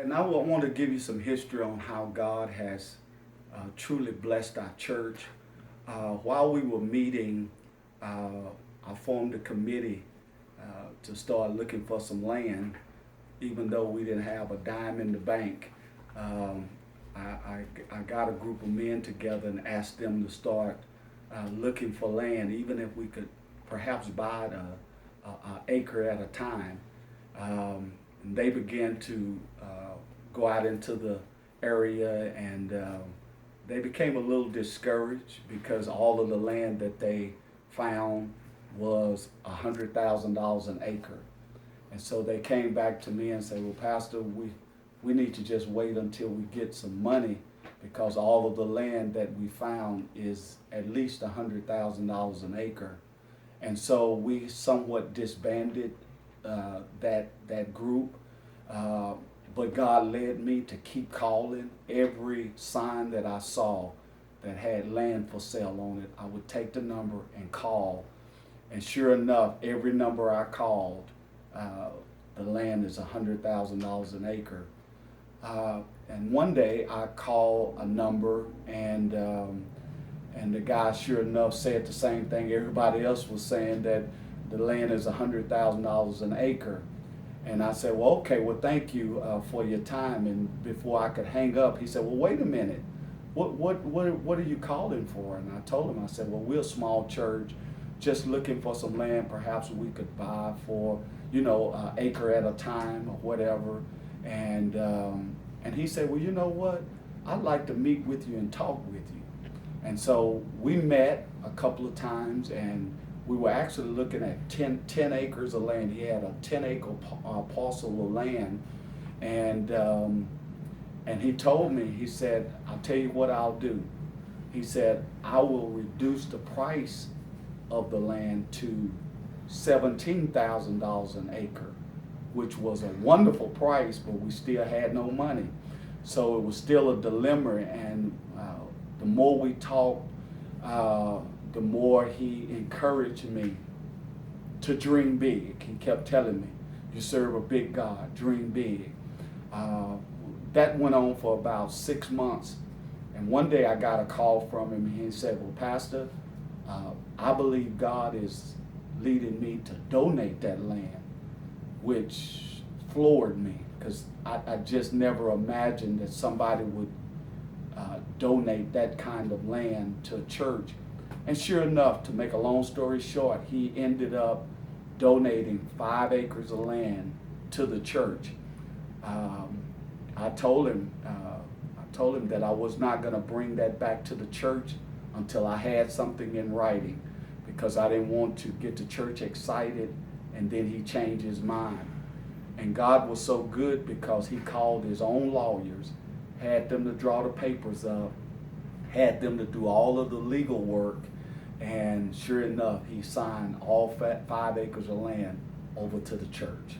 And I want to give you some history on how God has truly blessed our church. While we were meeting, I formed a committee to start looking for some land, even though we didn't have a dime in the bank. I got a group of men together and asked them to start looking for land, even if we could perhaps buy an acre at a time. And they began to go out into the area, and they became a little discouraged because all of the land that they found was $100,000 an acre. And so they came back to me and said, well, Pastor, we need to just wait until we get some money, because all of the land that we found is at least $100,000 an acre. And so we somewhat disbanded that group. But God led me to keep calling. Every sign that I saw that had land for sale on it, I would take the number and call. And sure enough, every number I called, the land is $100,000 an acre. And one day I called a number, and the guy sure enough said the same thing everybody else was saying, that the land is $100,000 an acre. And I said, well, okay, well, thank you for your time. And before I could hang up, he said, well, wait a minute. What are you calling for? And I told him, I said, well, we're a small church, just looking for some land perhaps we could buy for, an acre at a time or whatever. And he said, well, you know what? I'd like to meet with you and talk with you. And so we met a couple of times, and we were actually looking at 10 acres of land. He had a 10-acre parcel of land. And he told me, he said, I'll tell you what I'll do. He said, I will reduce the price of the land to $17,000 an acre, which was a wonderful price, but we still had no money. So it was still a dilemma, and the more we talked, the more he encouraged me to dream big. He kept telling me, you serve a big God, dream big. That went on for about 6 months. And one day I got a call from him, and he said, well, Pastor, I believe God is leading me to donate that land, which floored me, because I just never imagined that somebody would donate that kind of land to a church. And sure enough, to make a long story short, he ended up donating 5 acres of land to the church. I told him that I was not going to bring that back to the church until I had something in writing, because I didn't want to get the church excited and then he changed his mind. And God was so good, because he called his own lawyers, had them to draw the papers up, had them to do all of the legal work, and sure enough, he signed all 5 acres of land over to the church.